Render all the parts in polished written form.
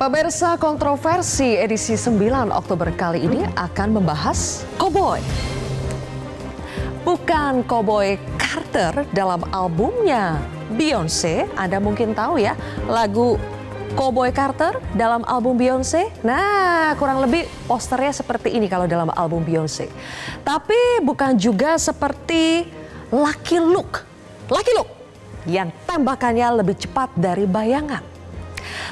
Pemirsa, kontroversi edisi 9 Oktober kali ini akan membahas Cowboy. Bukan Cowboy Carter dalam albumnya Beyonce. Anda mungkin tahu ya lagu Cowboy Carter dalam album Beyonce. Nah, kurang lebih posternya seperti ini kalau dalam album Beyonce. Tapi bukan juga seperti Lucky Luke yang tembakannya lebih cepat dari bayangan.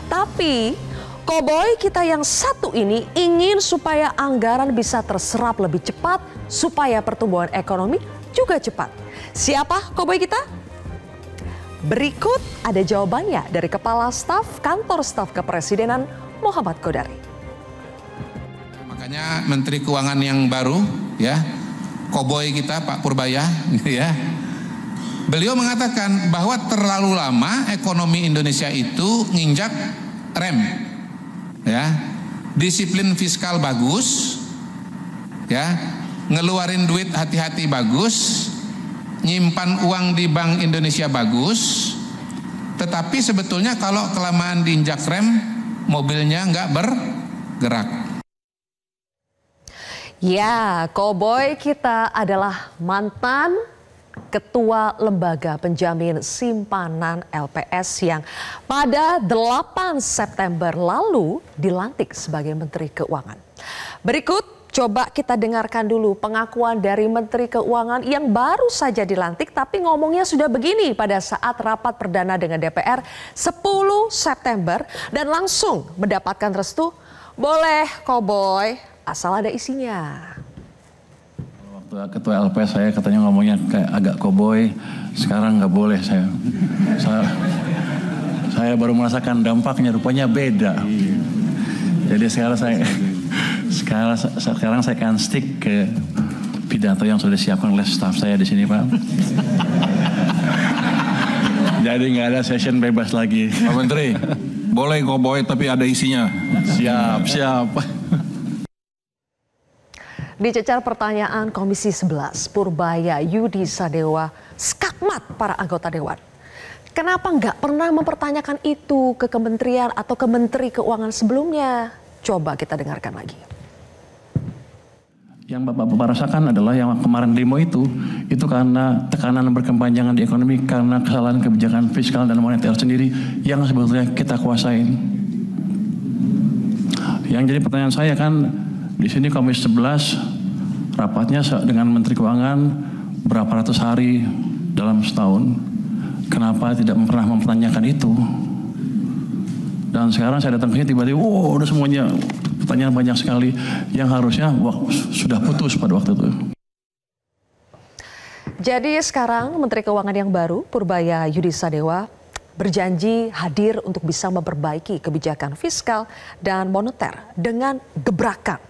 Tapi Cowboy kita yang satu ini ingin supaya anggaran bisa terserap lebih cepat, supaya pertumbuhan ekonomi juga cepat. Siapa Cowboy kita? Berikut ada jawabannya dari Kepala Staf Kantor Staf Kepresidenan Muhammad Kodari. Makanya Menteri Keuangan yang baru, ya, Cowboy kita Pak Purbaya, ya. Beliau mengatakan bahwa terlalu lama ekonomi Indonesia itu nginjak rem. Ya, disiplin fiskal bagus, ya, ngeluarin duit hati-hati bagus, nyimpan uang di Bank Indonesia bagus, tetapi sebetulnya kalau kelamaan diinjak rem, mobilnya nggak bergerak. Ya, Cowboy kita adalah mantan Ketua Lembaga Penjamin Simpanan LPS yang pada 8 September lalu dilantik sebagai Menteri Keuangan. Berikut coba kita dengarkan dulu pengakuan dari Menteri Keuangan yang baru saja dilantik tapi ngomongnya sudah begini pada saat rapat perdana dengan DPR 10 September dan langsung mendapatkan restu. Boleh Cowboy asal ada isinya. Ketua LPS saya katanya ngomongnya kayak agak cowboy, sekarang nggak boleh saya baru merasakan dampaknya, rupanya beda. Jadi sekarang saya akan stick ke pidato yang sudah disiapkan oleh staf saya di sini, Pak. Jadi nggak ada session bebas lagi. Pak Menteri, boleh cowboy tapi ada isinya. Siap. Dicecar pertanyaan Komisi 11, Purbaya Yudi Sadewa skakmat para anggota Dewan. Kenapa nggak pernah mempertanyakan itu ke kementerian atau ke Menteri Keuangan sebelumnya? Coba kita dengarkan lagi. Yang Bapak rasakan adalah yang kemarin demo itu karena tekanan berkepanjangan di ekonomi, karena kesalahan kebijakan fiskal dan moneter sendiri yang sebetulnya kita kuasain. Yang jadi pertanyaan saya kan, di sini Komisi 11 rapatnya dengan Menteri Keuangan berapa ratus hari dalam setahun. Kenapa tidak pernah mempertanyakan itu? Dan sekarang saya datang ke sini tiba-tiba, udah semuanya pertanyaan banyak sekali yang harusnya sudah putus pada waktu itu. Jadi sekarang Menteri Keuangan yang baru, Purbaya Yudi Sadewa, berjanji hadir untuk bisa memperbaiki kebijakan fiskal dan moneter dengan gebrakan.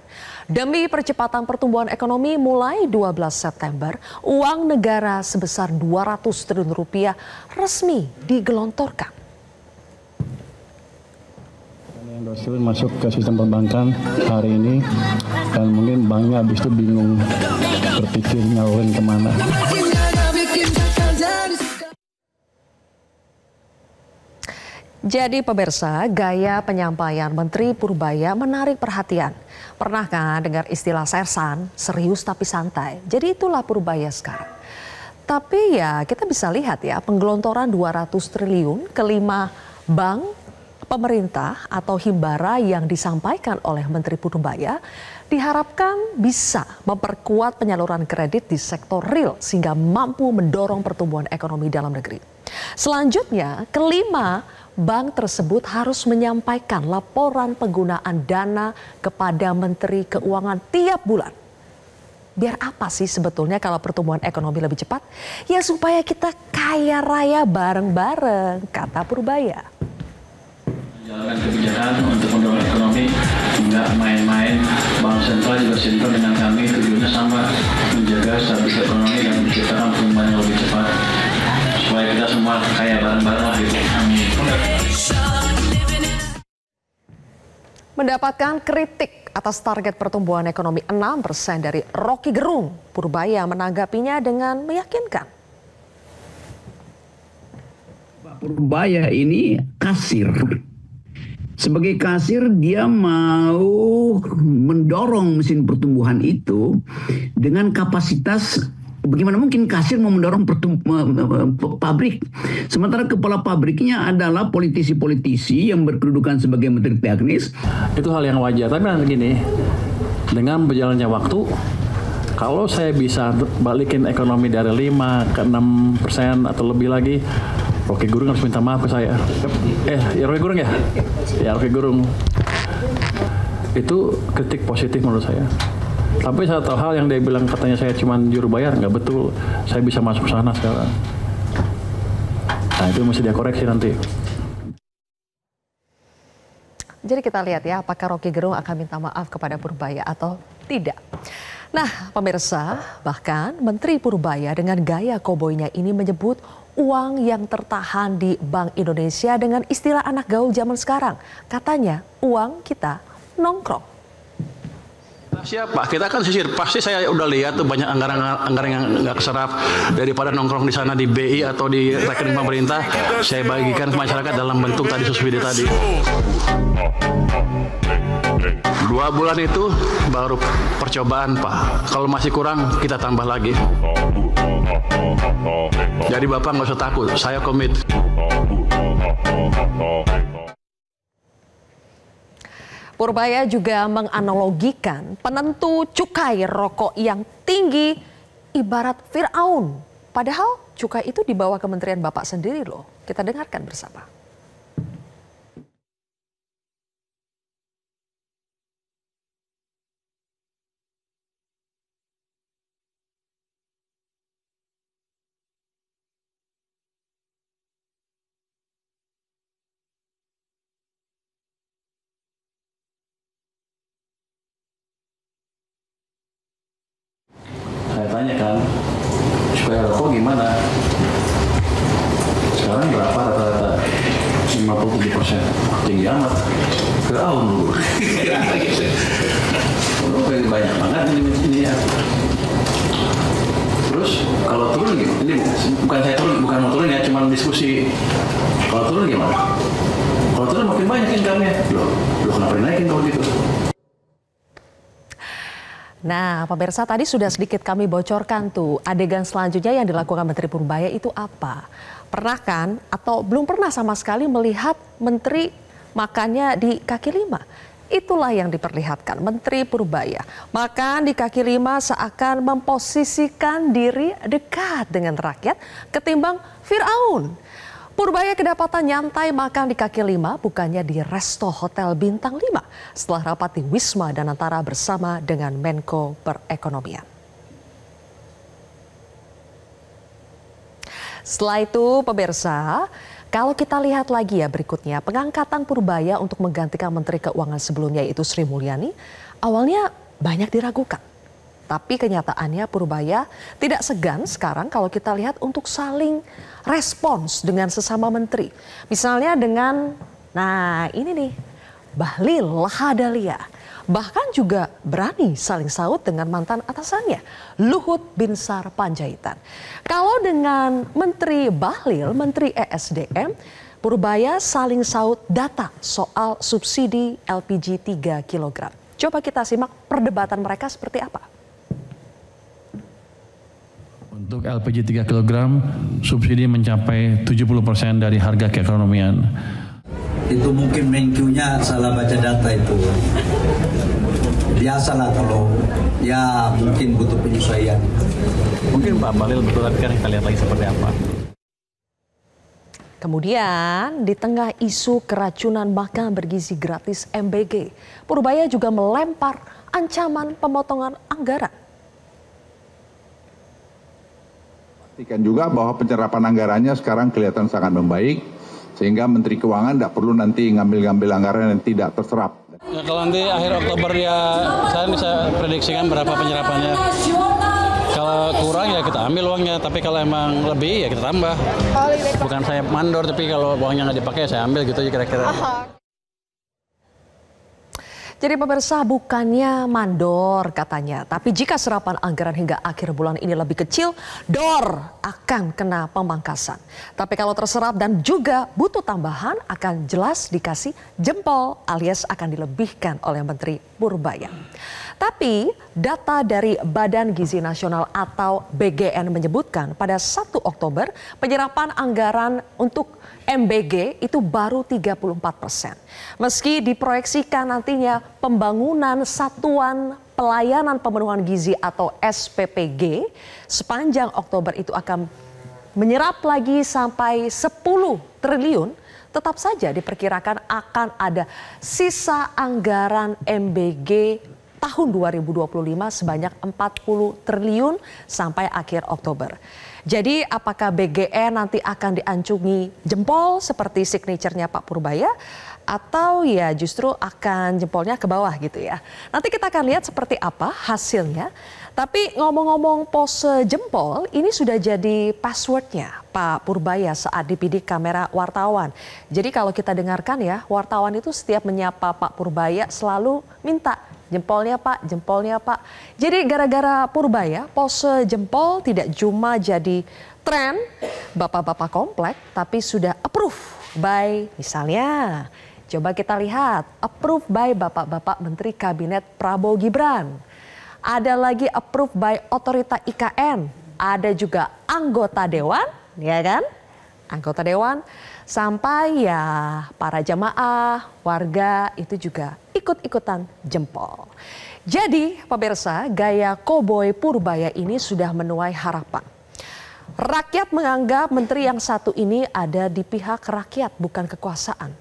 Demi percepatan pertumbuhan ekonomi mulai 12 September, uang negara sebesar 200 triliun rupiah resmi digelontorkan. Yang 2 triliun masuk ke sistem perbankan hari ini dan mungkin banknya habis itu bingung berpikir nyalurin kemana. Jadi pemirsa, gaya penyampaian Menteri Purbaya menarik perhatian. Pernah kan dengar istilah sersan, serius tapi santai? Jadi itulah Purbaya sekarang. Tapi ya kita bisa lihat ya penggelontoran 200 triliun ke 5 bank pemerintah atau himbara yang disampaikan oleh Menteri Purbaya diharapkan bisa memperkuat penyaluran kredit di sektor real sehingga mampu mendorong pertumbuhan ekonomi dalam negeri. Selanjutnya, kelima bank tersebut harus menyampaikan laporan penggunaan dana kepada Menteri Keuangan tiap bulan. Biar apa sih sebetulnya kalau pertumbuhan ekonomi lebih cepat? Ya supaya kita kaya raya bareng-bareng, kata Purbaya. Menjalankan kebijakan untuk mendorong ekonomi, nggak main-main. Bank sentral juga sinkron dengan kami, tujuannya sama, menjaga stabilitas ekonomi dan menciptakan pertumbuhan yang lebih cepat. Supaya kita semua kaya bareng-bareng lah gitu. Amin. Mendapatkan kritik atas target pertumbuhan ekonomi 6% dari Rocky Gerung, Purbaya menanggapinya dengan meyakinkan. Purbaya ini kasir. Sebagai kasir dia mau mendorong mesin pertumbuhan itu dengan kapasitas. Bagaimana mungkin kasir mau mendorong pabrik? Sementara kepala pabriknya adalah politisi-politisi yang berkedudukan sebagai menteri teknis. Itu hal yang wajar. Tapi nanti gini, dengan berjalannya waktu, kalau saya bisa balikin ekonomi dari 5 ke 6% atau lebih lagi, Rocky Gerung harus minta maaf ke saya. Ya Rocky Gerung ya? Ya Rocky Gerung. Itu kritik positif menurut saya. Tapi satu hal yang dia bilang katanya saya cuma juru bayar, nggak betul. Saya bisa masuk sana sekarang. Nah itu mesti dia koreksi nanti. Jadi kita lihat ya apakah Rocky Gerung akan minta maaf kepada Purbaya atau tidak. Nah pemirsa, bahkan Menteri Purbaya dengan gaya koboynya ini menyebut uang yang tertahan di Bank Indonesia dengan istilah anak gaul zaman sekarang. Katanya uang kita nongkrong. Siapa? Kita kan sisir. Pasti saya udah lihat tuh banyak anggaran yang nggak keserap, daripada nongkrong di sana di BI atau di rekening pemerintah. Saya bagikan ke masyarakat dalam bentuk tadi subsidi tadi. 2 bulan itu baru percobaan Pak. Kalau masih kurang kita tambah lagi. Jadi Bapak nggak usah takut. Saya komit. Purbaya juga menganalogikan penentu cukai rokok yang tinggi ibarat Fir'aun. Padahal cukai itu dibawa Kementerian Bapak sendiri loh. Kita dengarkan bersama. Saya tanya kan, supaya rokok gimana? Sekarang berapa rata-rata? 57%. Tinggi amat. Fir'aun dulu. Banyak banget ini ya. Terus kalau turun gitu, ini bukan saya turun, bukan mau turun ya, cuma diskusi. Kalau turun gimana? Kalau turun makin banyak income-nya. Loh kenapa dinaikin kalau gitu? Nah, pemirsa tadi sudah sedikit kami bocorkan tuh adegan selanjutnya yang dilakukan Menteri Purbaya itu apa. Pernah kan atau belum pernah sama sekali melihat Menteri makannya di kaki lima? Itulah yang diperlihatkan Menteri Purbaya. Makan di kaki lima seakan memposisikan diri dekat dengan rakyat ketimbang Fir'aun. Purbaya kedapatan nyantai makan di kaki lima bukannya di resto hotel bintang 5 setelah rapat di Wisma Danantara bersama dengan Menko Perekonomian. Setelah itu pemirsa, kalau kita lihat lagi ya berikutnya pengangkatan Purbaya untuk menggantikan Menteri Keuangan sebelumnya yaitu Sri Mulyani awalnya banyak diragukan. Tapi kenyataannya Purbaya tidak segan sekarang kalau kita lihat untuk saling respons dengan sesama menteri. Misalnya dengan, nah ini nih, Bahlil Lahadalia. Bahkan juga berani saling saut dengan mantan atasannya, Luhut Binsar Panjaitan. Kalau dengan Menteri Bahlil, Menteri ESDM, Purbaya saling saut data soal subsidi LPG 3 kg. Coba kita simak perdebatan mereka seperti apa. Untuk LPG 3 kg, subsidi mencapai 70% dari harga keekonomian. Itu mungkin Menkyu-nya salah baca data itu. Biasalah kalau ya mungkin butuh penyesuaian. Mungkin Pak Bahlil betul, tapi kan kita lihat lagi seperti apa. Kemudian di tengah isu keracunan makan bergizi gratis MBG, Purbaya juga melempar ancaman pemotongan anggaran. Pastikan juga bahwa penyerapan anggarannya sekarang kelihatan sangat membaik, sehingga Menteri Keuangan tidak perlu nanti ngambil-ngambil anggaran yang tidak terserap. Ya, kalau nanti akhir Oktober ya saya bisa prediksikan berapa penyerapannya. Kalau kurang ya kita ambil uangnya, tapi kalau emang lebih ya kita tambah. Bukan saya mandor, tapi kalau uangnya nggak dipakai saya ambil gitu aja kira-kira. Jadi pemirsa, bukannya mandor katanya, tapi jika serapan anggaran hingga akhir bulan ini lebih kecil, DOR akan kena pemangkasan. Tapi kalau terserap dan juga butuh tambahan, akan jelas dikasih jempol alias akan dilebihkan oleh Menteri Purbaya. Tapi data dari Badan Gizi Nasional atau BGN menyebutkan pada 1 Oktober penyerapan anggaran untuk MBG itu baru 34%. Meski diproyeksikan nantinya pembangunan Satuan Pelayanan Pemenuhan Gizi atau SPPG sepanjang Oktober itu akan menyerap lagi sampai 10 triliun, tetap saja diperkirakan akan ada sisa anggaran MBG tahun 2025 sebanyak 40 triliun sampai akhir Oktober. Jadi apakah BGN nanti akan diancungi jempol seperti signaturenya Pak Purbaya atau ya justru akan jempolnya ke bawah gitu ya. Nanti kita akan lihat seperti apa hasilnya. Tapi ngomong-ngomong pose jempol, ini sudah jadi passwordnya Pak Purbaya saat dibidik kamera wartawan. Jadi kalau kita dengarkan ya, wartawan itu setiap menyapa Pak Purbaya selalu minta jempolnya Pak, jempolnya Pak. Jadi gara-gara Purbaya, pose jempol tidak cuma jadi tren bapak-bapak komplek, tapi sudah approve by misalnya. Coba kita lihat, approve by bapak-bapak Menteri Kabinet Prabowo Gibran. Ada lagi approve by otorita IKN. Ada juga anggota dewan, ya kan? Anggota dewan, sampai ya para jamaah, warga itu juga ikut-ikutan jempol. Jadi pemirsa, gaya koboi Purbaya ini sudah menuai harapan. Rakyat menganggap menteri yang satu ini ada di pihak rakyat, bukan kekuasaan.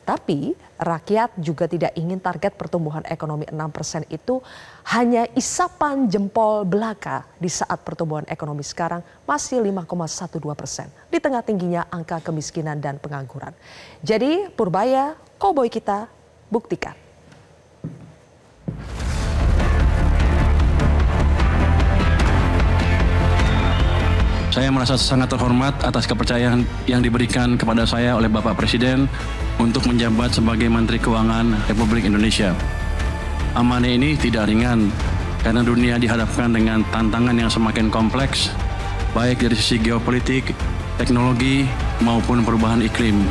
Tapi rakyat juga tidak ingin target pertumbuhan ekonomi 6% itu hanya isapan jempol belaka di saat pertumbuhan ekonomi sekarang masih 5,12% di tengah tingginya angka kemiskinan dan pengangguran. Jadi Purbaya, koboi kita, buktikan. Saya merasa sangat terhormat atas kepercayaan yang diberikan kepada saya oleh Bapak Presiden untuk menjabat sebagai Menteri Keuangan Republik Indonesia. Amanah ini tidak ringan karena dunia dihadapkan dengan tantangan yang semakin kompleks, baik dari sisi geopolitik, teknologi, maupun perubahan iklim.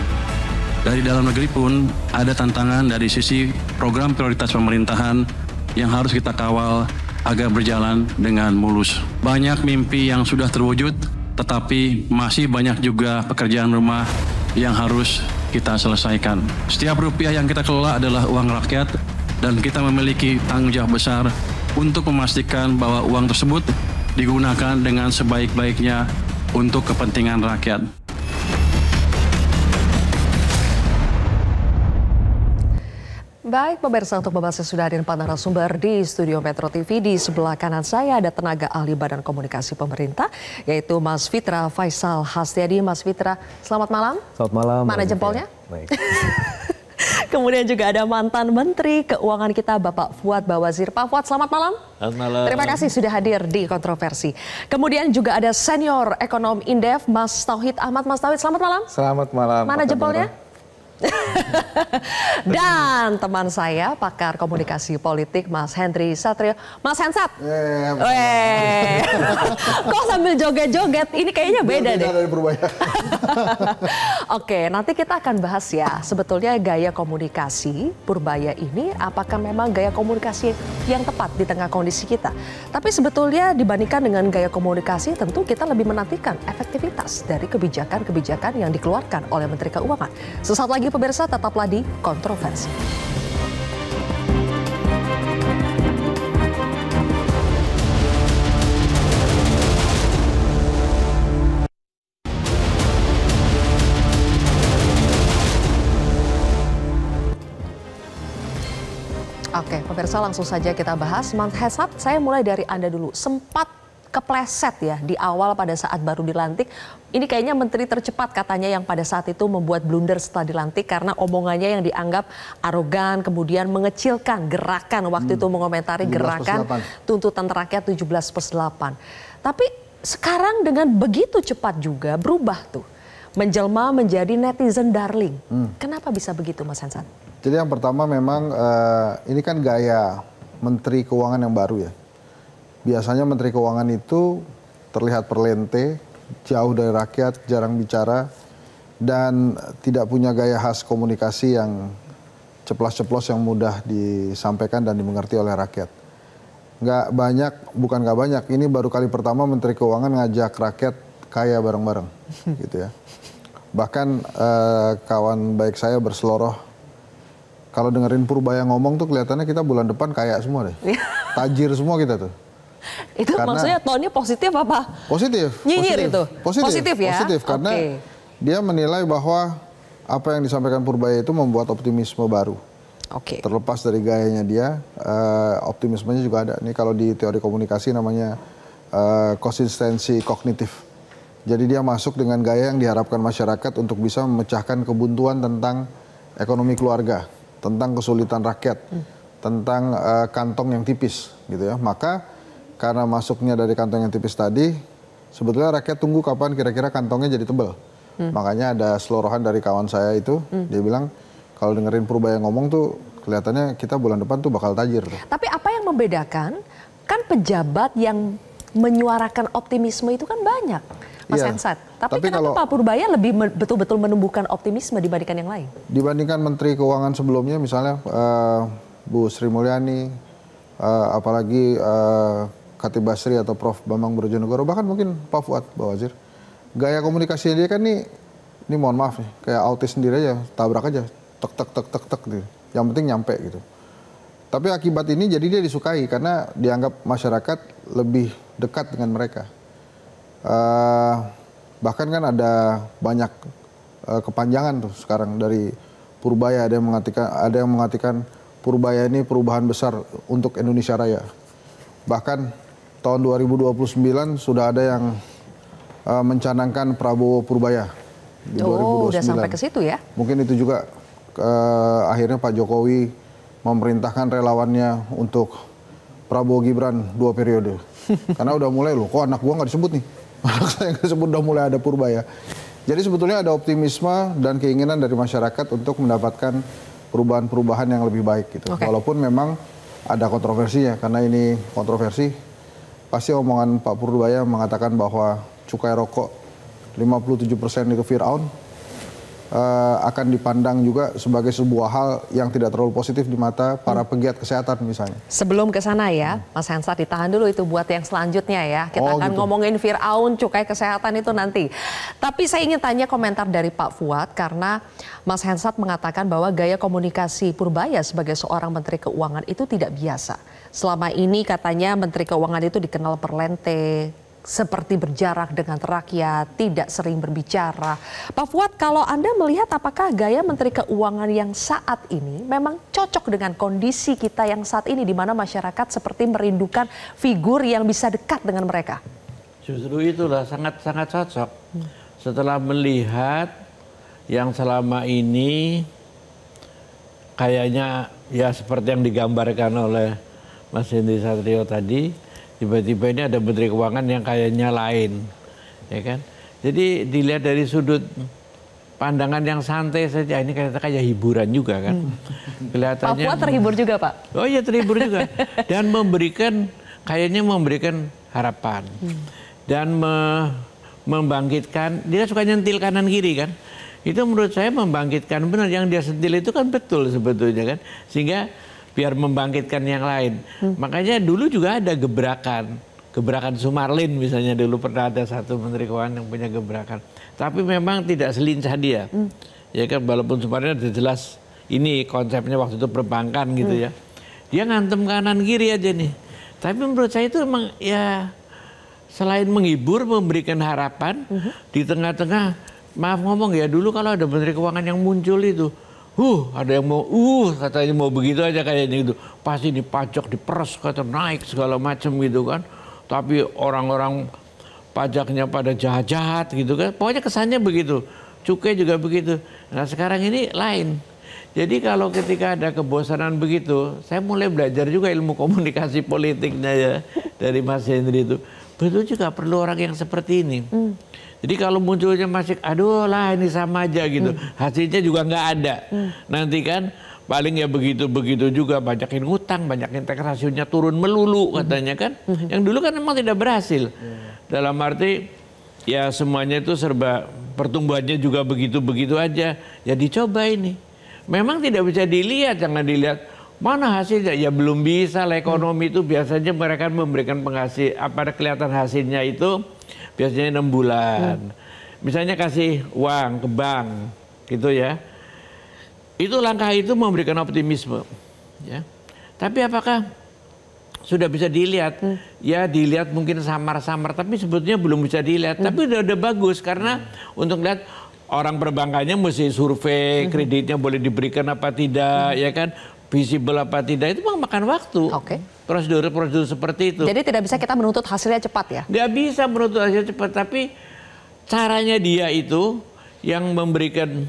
Dari dalam negeri pun ada tantangan dari sisi program prioritas pemerintahan yang harus kita kawal agar berjalan dengan mulus. Banyak mimpi yang sudah terwujud, tetapi masih banyak juga pekerjaan rumah yang harus kita selesaikan. Setiap rupiah yang kita kelola adalah uang rakyat dan kita memiliki tanggung jawab besar untuk memastikan bahwa uang tersebut digunakan dengan sebaik-baiknya untuk kepentingan rakyat. Baik pemirsa, untuk membahasnya sudah hadir 4 narasumber di studio Metro TV. Di sebelah kanan saya ada tenaga ahli Badan Komunikasi Pemerintah, yaitu Mas Fitra Faisal Hastiadi. Mas Fitra, selamat malam. Selamat malam. Mana jempolnya? Baik. Kemudian juga ada mantan Menteri Keuangan kita, Bapak Fuad Bawazir. Pak Fuad, selamat malam. Selamat malam. Terima kasih sudah hadir di Kontroversi. Kemudian juga ada senior ekonom Indef, Mas Tauhid Ahmad. Mas Tauhid, selamat malam. Selamat malam. Mana jempolnya? Dan teman saya, pakar komunikasi politik, Mas Hendri Satrio. Mas Hensat. Kok sambil joget-joget? Ini kayaknya beda deh. Dari Purbaya. Oke, nanti kita akan bahas ya. Sebetulnya gaya komunikasi Purbaya ini, apakah memang gaya komunikasi yang tepat di tengah kondisi kita? Tapi sebetulnya dibandingkan dengan gaya komunikasi, tentu kita lebih menantikan efektivitas dari kebijakan-kebijakan yang dikeluarkan oleh Menteri Keuangan. Sesaat lagi pemirsa, tetaplah di Kontroversi. Oke, pemirsa, langsung saja kita bahas. Mas Hensat, saya mulai dari Anda dulu. Sempat kepleset ya di awal pada saat baru dilantik. Ini kayaknya menteri tercepat katanya yang pada saat itu membuat blunder setelah dilantik karena omongannya yang dianggap arogan, kemudian mengecilkan gerakan waktu itu mengomentari gerakan tuntutan rakyat 17+8. Tapi sekarang dengan begitu cepat juga berubah tuh, menjelma menjadi netizen darling. Kenapa bisa begitu, Mas Hensat? Jadi yang pertama memang ini kan gaya Menteri Keuangan yang baru ya. Biasanya Menteri Keuangan itu terlihat perlente, jauh dari rakyat, jarang bicara, dan tidak punya gaya khas komunikasi yang ceplos-ceplos yang mudah disampaikan dan dimengerti oleh rakyat. Bukan nggak banyak, ini baru kali pertama Menteri Keuangan ngajak rakyat kaya bareng-bareng, gitu ya. Bahkan kawan baik saya berseloroh, kalau dengerin Purbaya ngomong tuh kelihatannya kita bulan depan kaya semua deh. Tajir semua kita tuh. Itu maksudnya tonnya positif apa? Positif. Nyinyir itu? Positif ya? Positif, karena dia menilai bahwa apa yang disampaikan Purbaya itu membuat optimisme baru. Terlepas dari gayanya dia, optimismenya juga ada. Ini kalau di teori komunikasi namanya konsistensi kognitif. Jadi dia masuk dengan gaya yang diharapkan masyarakat untuk bisa memecahkan kebuntuan tentang ekonomi keluarga, tentang kesulitan rakyat, tentang kantong yang tipis, gitu ya. Maka karena masuknya dari kantong yang tipis tadi, sebetulnya rakyat tunggu kapan kira-kira kantongnya jadi tebal. Makanya ada selorohan dari kawan saya itu, dia bilang kalau dengerin Purbaya ngomong tuh kelihatannya kita bulan depan tuh bakal tajir. Tapi apa yang membedakan? Kan pejabat yang menyuarakan optimisme itu kan banyak, Mas Hensat. Tapi kenapa Pak Purbaya lebih betul-betul menumbuhkan optimisme dibandingkan yang lain? Dibandingkan Menteri Keuangan sebelumnya, misalnya Bu Sri Mulyani, apalagi Khatib Basri atau Prof. Bambang Brojonegoro, bahkan mungkin Pak Fuad, Pak Wazir. Gaya komunikasinya dia kan ini mohon maaf nih, kayak autis sendiri aja, tabrak aja, tek gitu. Yang penting nyampe gitu. Tapi akibat ini jadi dia disukai karena dianggap masyarakat lebih dekat dengan mereka. Bahkan kan ada banyak kepanjangan tuh sekarang dari Purbaya, ada yang mengatakan Purbaya ini perubahan besar untuk Indonesia Raya. Bahkan tahun 2029 sudah ada yang mencanangkan Prabowo Purbaya di 2029. Udah sampai ke situ ya? Mungkin itu juga akhirnya Pak Jokowi memerintahkan relawannya untuk Prabowo Gibran 2 periode. Karena udah mulai loh, kok anak gua nggak disebut nih? Anak saya nggak disebut, udah mulai ada Purbaya. Jadi sebetulnya ada optimisme dan keinginan dari masyarakat untuk mendapatkan perubahan-perubahan yang lebih baik gitu. Walaupun memang ada kontroversinya, karena ini kontroversi. Pasti omongan Pak Purbaya mengatakan bahwa cukai rokok 57% itu Fir'aun, akan dipandang juga sebagai sebuah hal yang tidak terlalu positif di mata para pegiat kesehatan misalnya. Sebelum ke sana ya, Mas Hensat, ditahan dulu itu buat yang selanjutnya ya. Kita akan ngomongin Fir'aun, cukai kesehatan itu nanti. Tapi saya ingin tanya komentar dari Pak Fuad, karena Mas Hensat mengatakan bahwa gaya komunikasi Purbaya sebagai seorang Menteri Keuangan itu tidak biasa. Selama ini katanya Menteri Keuangan itu dikenal perlente, seperti berjarak dengan rakyat, tidak sering berbicara. Pak Fuad, kalau Anda melihat apakah gaya Menteri Keuangan yang saat ini memang cocok dengan kondisi kita yang saat ini, di mana masyarakat seperti merindukan figur yang bisa dekat dengan mereka? Justru itulah sangat-sangat cocok. Setelah melihat yang selama ini kayaknya ya seperti yang digambarkan oleh Mas Henry Satrio tadi, tiba-tiba ini ada Menteri Keuangan yang kayaknya lain, ya kan? Jadi dilihat dari sudut pandangan yang santai saja, ini kayak hiburan juga kan? Kelihatannya. Pak Fuad terhibur juga Pak? Oh iya, terhibur juga. Dan kayaknya memberikan harapan. Dan membangkitkan, dia suka nyentil kanan kiri kan? Itu menurut saya membangkitkan, benar, yang dia sentil itu kan betul sebetulnya kan? Sehingga biar membangkitkan yang lain. Makanya dulu juga ada gebrakan Sumarlin misalnya, dulu pernah ada satu Menteri Keuangan yang punya gebrakan. Tapi memang tidak selincah dia. Ya kan, walaupun Sumarlin ada jelas ini konsepnya waktu itu perbankan gitu ya. Dia ngantem kanan kiri aja nih. Tapi menurut saya itu memang ya selain menghibur, memberikan harapan di tengah-tengah, maaf ngomong ya, dulu kalau ada Menteri Keuangan yang muncul itu, ada yang mau, katanya mau begitu aja kayaknya gitu. Pasti dipajak, diperes, kata naik segala macam gitu kan. Tapi orang-orang pajaknya pada jahat-jahat gitu kan. Pokoknya kesannya begitu. Cukai juga begitu. Nah sekarang ini lain. Jadi kalau ketika ada kebosanan begitu, saya mulai belajar juga ilmu komunikasi politiknya ya dari Mas Henry itu. Betul juga perlu orang yang seperti ini. Jadi kalau munculnya masih, aduh lah ini sama aja gitu. Hasilnya juga nggak ada. Nanti kan paling ya begitu-begitu juga, banyakin ngutang, banyakin tax ratio-nya turun melulu katanya kan. Yang dulu kan memang tidak berhasil. Dalam arti ya semuanya itu serba pertumbuhannya juga begitu-begitu aja. Ya dicoba ini. Memang tidak bisa dilihat, jangan dilihat mana hasilnya. Ya belum bisa lah, ekonomi itu biasanya mereka memberikan penghasil, apa kelihatan hasilnya itu biasanya 6 bulan. Misalnya kasih uang ke bank gitu ya. Itu langkah itu memberikan optimisme ya. Tapi apakah sudah bisa dilihat? Ya dilihat mungkin samar-samar, tapi sebetulnya belum bisa dilihat. Tapi udah bagus karena untuk lihat orang perbankannya mesti survei kreditnya boleh diberikan apa tidak ya kan, visible apa tidak, itu makan waktu. Prosedur-prosedur seperti itu. Jadi tidak bisa kita menuntut hasilnya cepat ya? Nggak bisa menuntut hasilnya cepat, tapi caranya dia itu yang memberikan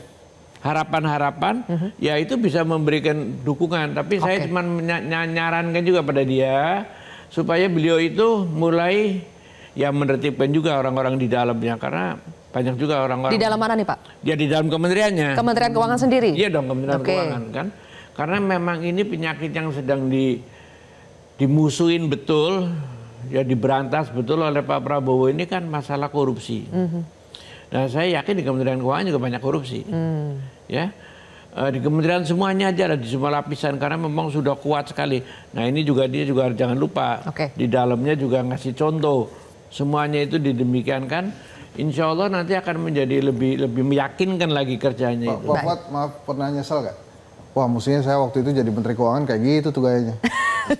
harapan-harapan, ya itu bisa memberikan dukungan. Tapi saya cuma menyarankan juga pada dia supaya beliau itu mulai ya menertibkan juga orang-orang di dalamnya, karena banyak juga orang-orang. Di dalam mana nih Pak? Ya di dalam kementeriannya. Kementerian Keuangan sendiri? Iya dong, Kementerian Keuangan kan. Karena memang ini penyakit yang sedang dimusuhin betul, ya diberantas betul oleh Pak Prabowo ini kan masalah korupsi. Nah saya yakin di Kementerian Keuangan juga banyak korupsi. Ya, di kementerian semuanya aja, di semua lapisan, karena memang sudah kuat sekali. Nah ini juga dia juga jangan lupa, di dalamnya juga ngasih contoh. Semuanya itu didemikiankan, insya Allah nanti akan menjadi lebih meyakinkan lagi kerjanya itu. Pak Fuad, maaf pernah nyesel gak? Wah mestinya saya waktu itu jadi Menteri Keuangan kayak gitu tuh gayanya.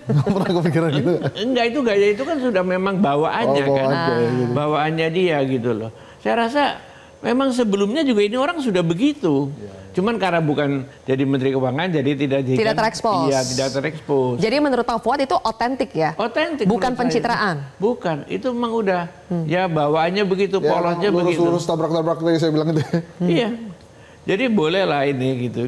Pernah kepikiran gitu? Enggak, itu gaya itu kan sudah memang bawaannya kan. Gitu. Bawaannya dia gitu loh. Saya rasa memang sebelumnya juga ini orang sudah begitu. Cuman karena bukan jadi Menteri Keuangan jadi tidak terekspos. Iya, tidak terekspos. Jadi menurut Pak Fuad itu otentik ya? Otentik. Bukan pencitraan. Bukan, itu memang udah ya bawaannya begitu, polosnya begitu. Lurus tabrak-tabrak tadi saya bilang itu. Iya. Jadi boleh lah ini gitu.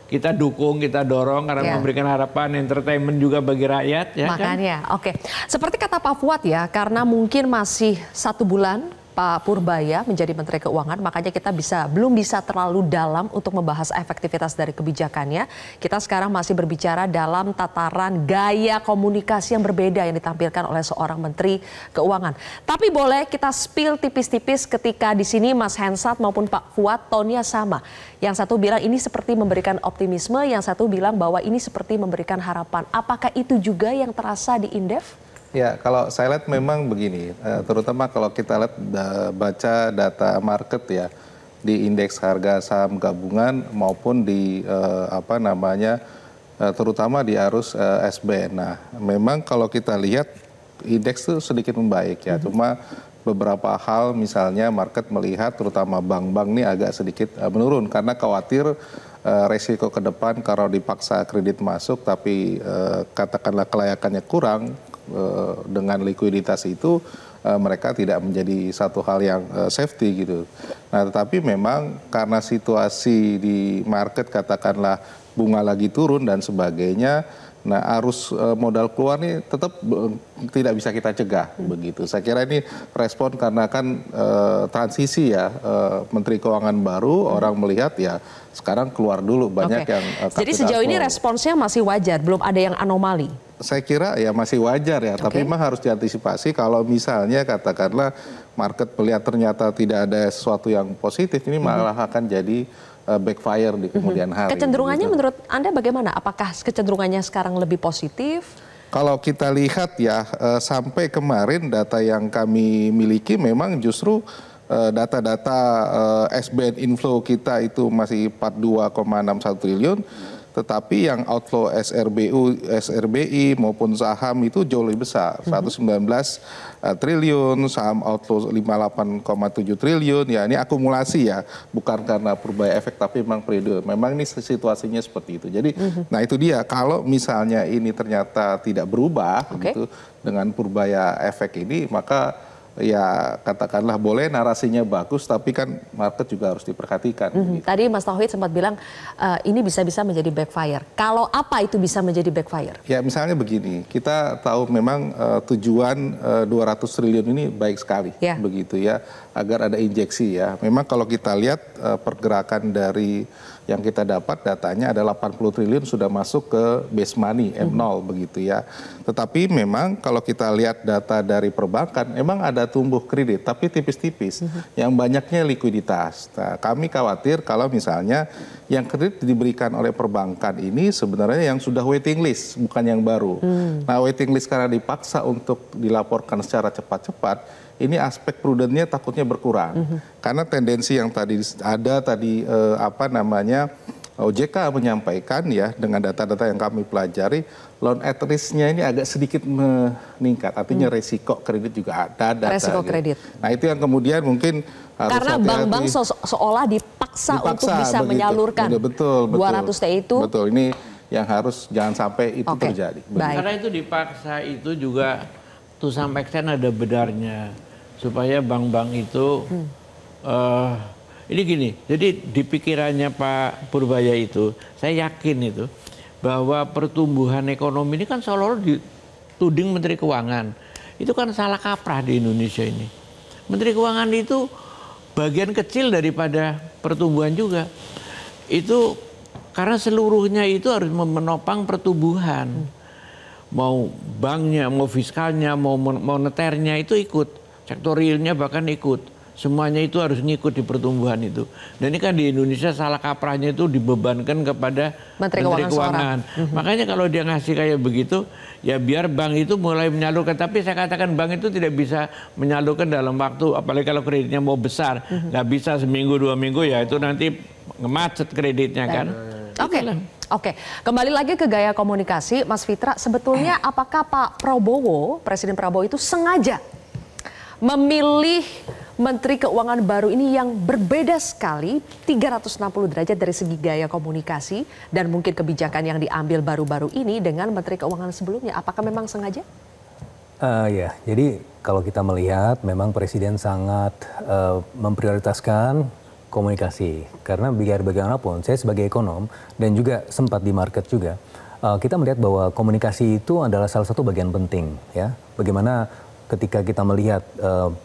Kita dukung, kita dorong karena memberikan harapan entertainment juga bagi rakyat. Ya makanya, kan? Oke. Seperti kata Pak Fuad ya, karena mungkin masih 1 bulan Pak Purbaya menjadi Menteri Keuangan, makanya kita belum bisa terlalu dalam untuk membahas efektivitas dari kebijakannya. Kita sekarang masih berbicara dalam tataran gaya komunikasi yang berbeda yang ditampilkan oleh seorang Menteri Keuangan. Tapi boleh kita spill tipis-tipis ketika di sini Mas Hensat maupun Pak Fuad tonnya sama. Yang satu bilang ini seperti memberikan optimisme, yang satu bilang bahwa ini seperti memberikan harapan. Apakah itu juga yang terasa di Indef? Ya, kalau saya lihat memang begini, terutama kalau kita lihat baca data market ya, di indeks harga saham gabungan maupun di terutama di arus SBN. Nah, memang kalau kita lihat indeks itu sedikit membaik ya, cuma beberapa hal misalnya market melihat terutama bank-bank ini agak sedikit menurun karena khawatir resiko ke depan kalau dipaksa kredit masuk tapi katakanlah kelayakannya kurang, dengan likuiditas itu mereka tidak menjadi satu hal yang safety gitu. Nah tetapi memang karena situasi di market katakanlah bunga lagi turun dan sebagainya, nah arus modal keluar ini tetap tidak bisa kita cegah begitu. Saya kira ini respon karena kan transisi ya, Menteri Keuangan baru, orang melihat ya sekarang keluar dulu banyak yang jadi sejauh ini responsnya masih wajar, belum ada yang anomali? Saya kira ya masih wajar ya, tapi memang harus diantisipasi kalau misalnya katakanlah market melihat ternyata tidak ada sesuatu yang positif, ini malah akan jadi backfire di kemudian hari. Kecenderungannya menurut Anda bagaimana? Apakah kecenderungannya sekarang lebih positif? Kalau kita lihat ya, sampai kemarin data yang kami miliki memang justru data-data SBN inflow kita itu masih 42,61 triliun. Tetapi yang outflow SRBI maupun saham itu jauh lebih besar, 119 triliun, saham outflow 58,7 triliun, ya ini akumulasi ya, bukan karena Purbaya efek tapi memang periode. Memang ini situasinya seperti itu. Jadi, nah itu dia, kalau misalnya ini ternyata tidak berubah gitu dengan Purbaya efek ini, maka ya katakanlah boleh narasinya bagus, tapi kan market juga harus diperhatikan. Tadi Mas Tauhid sempat bilang ini bisa-bisa menjadi backfire. Kalau apa itu bisa menjadi backfire? Ya misalnya begini, kita tahu memang tujuan 200 triliun ini baik sekali, begitu ya, agar ada injeksi ya. Memang kalau kita lihat pergerakan dari yang kita dapat datanya ada 80 triliun sudah masuk ke base money M0 begitu ya. Tetapi memang kalau kita lihat data dari perbankan memang ada tumbuh kredit tapi tipis-tipis. Yang banyaknya likuiditas. Nah, kami khawatir kalau misalnya yang kredit diberikan oleh perbankan ini sebenarnya yang sudah waiting list bukan yang baru. Nah, waiting list karena dipaksa untuk dilaporkan secara cepat-cepat, ini aspek prudentnya takutnya berkurang. Karena tendensi yang tadi ada OJK menyampaikan ya dengan data-data yang kami pelajari, loan at risk-nya ini agak sedikit meningkat. Artinya resiko kredit juga ada. Resiko kredit. Nah itu yang kemudian mungkin harus karena bank-bank seolah dipaksa untuk bisa begitu, menyalurkan betul, 200 T itu. Betul, ini yang harus jangan sampai itu terjadi. Karena itu dipaksa itu juga to some extent ada benarnya. Supaya bank-bank itu ini gini, jadi di pikirannya Pak Purbaya itu, saya yakin itu bahwa pertumbuhan ekonomi ini kan seolah-olah dituding Menteri Keuangan. Itu kan salah kaprah di Indonesia ini. Menteri Keuangan itu bagian kecil daripada pertumbuhan juga. Itu karena seluruhnya itu harus menopang pertumbuhan. Mau banknya, mau fiskalnya, mau moneternya itu ikut. Sektor realnya bahkan ikut. Semuanya itu harus ngikut di pertumbuhan itu. Dan ini kan di Indonesia salah kaprahnya itu dibebankan kepada Menteri Keuangan. Makanya kalau dia ngasih kayak begitu, ya biar bank itu mulai menyalurkan. Tapi saya katakan bank itu tidak bisa menyalurkan dalam waktu, apalagi kalau kreditnya mau besar. Nggak bisa seminggu, 2 minggu, ya itu nanti ngemacet kreditnya kan. Oke, kembali lagi ke gaya komunikasi, Mas Fitra. Sebetulnya apakah Pak Prabowo, Presiden Prabowo itu sengaja memilih Menteri Keuangan baru ini yang berbeda sekali 360 derajat dari segi gaya komunikasi dan mungkin kebijakan yang diambil baru-baru ini dengan Menteri Keuangan sebelumnya? Apakah memang sengaja? Ya, jadi kalau kita melihat memang Presiden sangat memprioritaskan komunikasi. Karena biar bagaimanapun, saya sebagai ekonom dan juga sempat di market juga, kita melihat bahwa komunikasi itu adalah salah satu bagian penting. Ya, bagaimana ketika kita melihat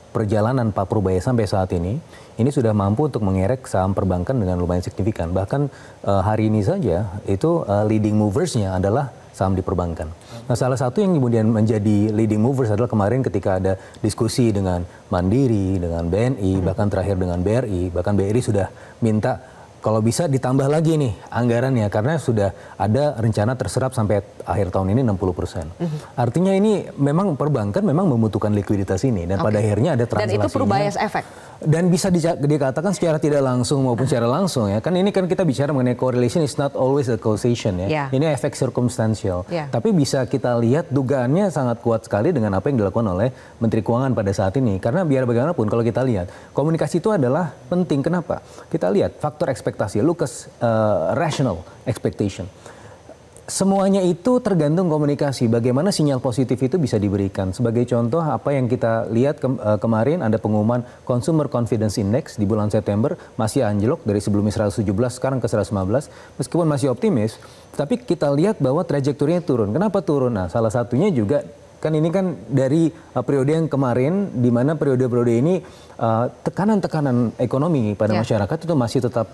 perjalanan Pak Purbaya sampai saat ini sudah mampu untuk mengerek saham perbankan dengan lumayan signifikan. Bahkan hari ini saja itu leading moversnya adalah saham di perbankan. Nah, salah satu yang kemudian menjadi leading movers adalah kemarin ketika ada diskusi dengan Mandiri, dengan BNI, bahkan terakhir dengan BRI, bahkan BRI sudah minta kalau bisa ditambah lagi nih anggarannya karena sudah ada rencana terserap sampai akhir tahun ini 60%. Artinya ini memang perbankan memang membutuhkan likuiditas ini dan pada akhirnya ada translasinya. Dan itu Purbaya efek. Dan bisa dikatakan secara tidak langsung maupun secara langsung ya. Kan ini kan kita bicara mengenai correlation is not always a causation ya. Ini efek circumstantial. Tapi bisa kita lihat dugaannya sangat kuat sekali dengan apa yang dilakukan oleh Menteri Keuangan pada saat ini. Karena biar bagaimanapun kalau kita lihat komunikasi itu adalah penting. Kenapa? Kita lihat faktor ekspektasi, Lucas rational expectation. Semuanya itu tergantung komunikasi. Bagaimana sinyal positif itu bisa diberikan. Sebagai contoh apa yang kita lihat kemarin ada pengumuman Consumer Confidence Index di bulan September masih anjlok dari sebelumnya 117 sekarang ke 115. Meskipun masih optimis, tapi kita lihat bahwa trajektorinya turun. Kenapa turun? Nah, salah satunya juga kan ini kan dari periode yang kemarin di mana periode-periode ini tekanan-tekanan ekonomi pada masyarakat itu masih tetap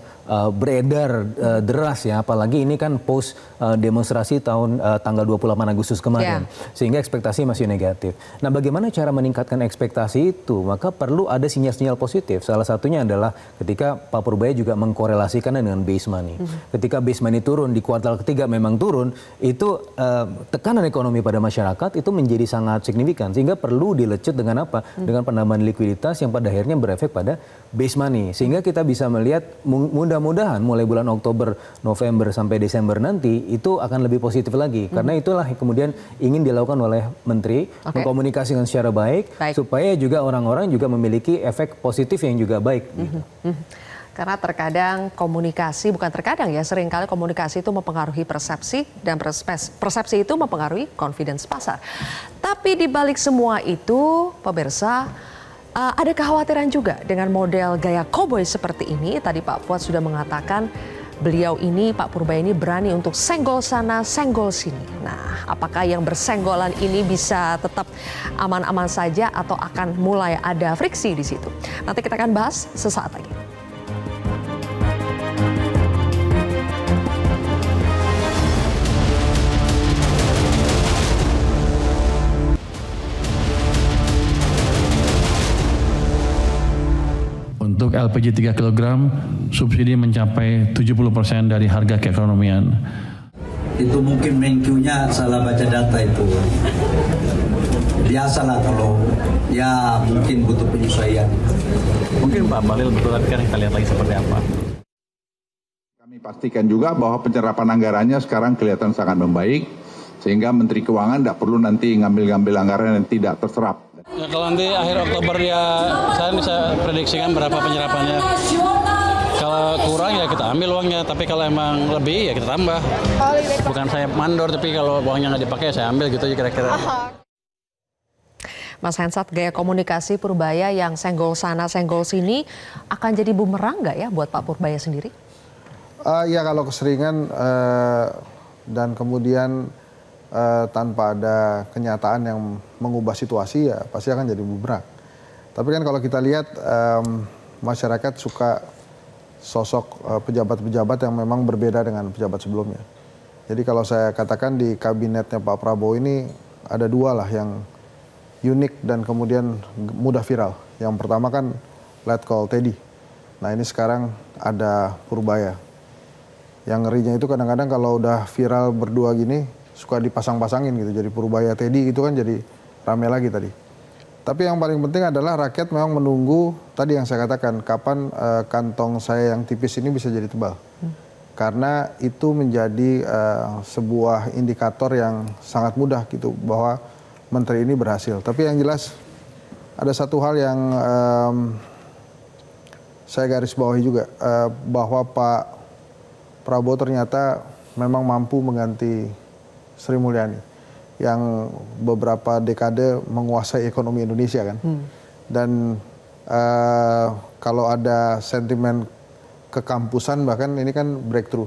beredar deras ya, apalagi ini kan post demonstrasi tanggal 28 Agustus kemarin, sehingga ekspektasi masih negatif. Nah, bagaimana cara meningkatkan ekspektasi itu? Maka perlu ada sinyal-sinyal positif. Salah satunya adalah ketika Pak Purbaya juga mengkorelasikannya dengan base money. Ketika base money turun di kuartal ketiga memang turun, itu tekanan ekonomi pada masyarakat itu menjadi sangat signifikan, sehingga perlu dilecut dengan apa? Dengan penambahan likuiditas yang pada akhirnya berefek pada base money, sehingga kita bisa melihat mudah-mudahan mulai bulan Oktober, November sampai Desember nanti itu akan lebih positif lagi, karena itulah yang kemudian ingin dilakukan oleh Menteri, mengkomunikasikan secara baik supaya juga orang-orang juga memiliki efek positif yang juga baik. Karena terkadang komunikasi, bukan terkadang ya, seringkali komunikasi itu mempengaruhi persepsi dan persepsi itu mempengaruhi confidence pasar. Tapi di balik semua itu, pemirsa, Ada kekhawatiran juga dengan model gaya koboi seperti ini. Tadi Pak Fuad sudah mengatakan beliau ini, Pak Purbaya ini berani untuk senggol sana, senggol sini. Nah, apakah yang bersenggolan ini bisa tetap aman-aman saja atau akan mulai ada friksi di situ? Nanti kita akan bahas sesaat lagi. Untuk LPG 3 kg, subsidi mencapai 70% dari harga keekonomian. Itu mungkin Menkyu-nya salah baca data itu. Biasalah kalau ya mungkin butuh penyesuaian. Mungkin Pak Bahlil betul, tapi kan kita lihat lagi seperti apa. Kami pastikan juga bahwa penyerapan anggarannya sekarang kelihatan sangat membaik, sehingga Menteri Keuangan tidak perlu nanti ngambil-ngambil anggaran yang tidak terserap. Ya, kalau nanti akhir Oktober ya saya bisa prediksikan berapa penyerapannya. Kalau kurang ya kita ambil uangnya, tapi kalau emang lebih ya kita tambah. Bukan saya mandor, tapi kalau uangnya nggak dipakai saya ambil gitu kira-kira. Mas Hensat, gaya komunikasi Purbaya yang senggol sana, senggol sini akan jadi bumerang nggak ya buat Pak Purbaya sendiri? Ya kalau keseringan dan kemudian tanpa ada kenyataan yang mengubah situasi ya pasti akan jadi bumerang. Tapi kan kalau kita lihat masyarakat suka sosok pejabat-pejabat yang memang berbeda dengan pejabat sebelumnya. Jadi kalau saya katakan di kabinetnya Pak Prabowo ini ada dua lah yang unik dan kemudian mudah viral. Yang pertama kan Letkol Teddy. Nah ini sekarang ada Purbaya. Yang ngerinya itu kadang-kadang kalau udah viral berdua gini suka dipasang-pasangin gitu. Jadi Purbaya Teddy itu kan jadi rame lagi tadi. Tapi yang paling penting adalah rakyat memang menunggu tadi yang saya katakan kapan kantong saya yang tipis ini bisa jadi tebal. Karena itu menjadi sebuah indikator yang sangat mudah gitu bahwa menteri ini berhasil. Tapi yang jelas ada satu hal yang saya garis bawahi juga bahwa Pak Prabowo ternyata memang mampu mengganti Sri Mulyani yang beberapa dekade menguasai ekonomi Indonesia kan. Dan kalau ada sentimen kekampusan bahkan ini kan breakthrough.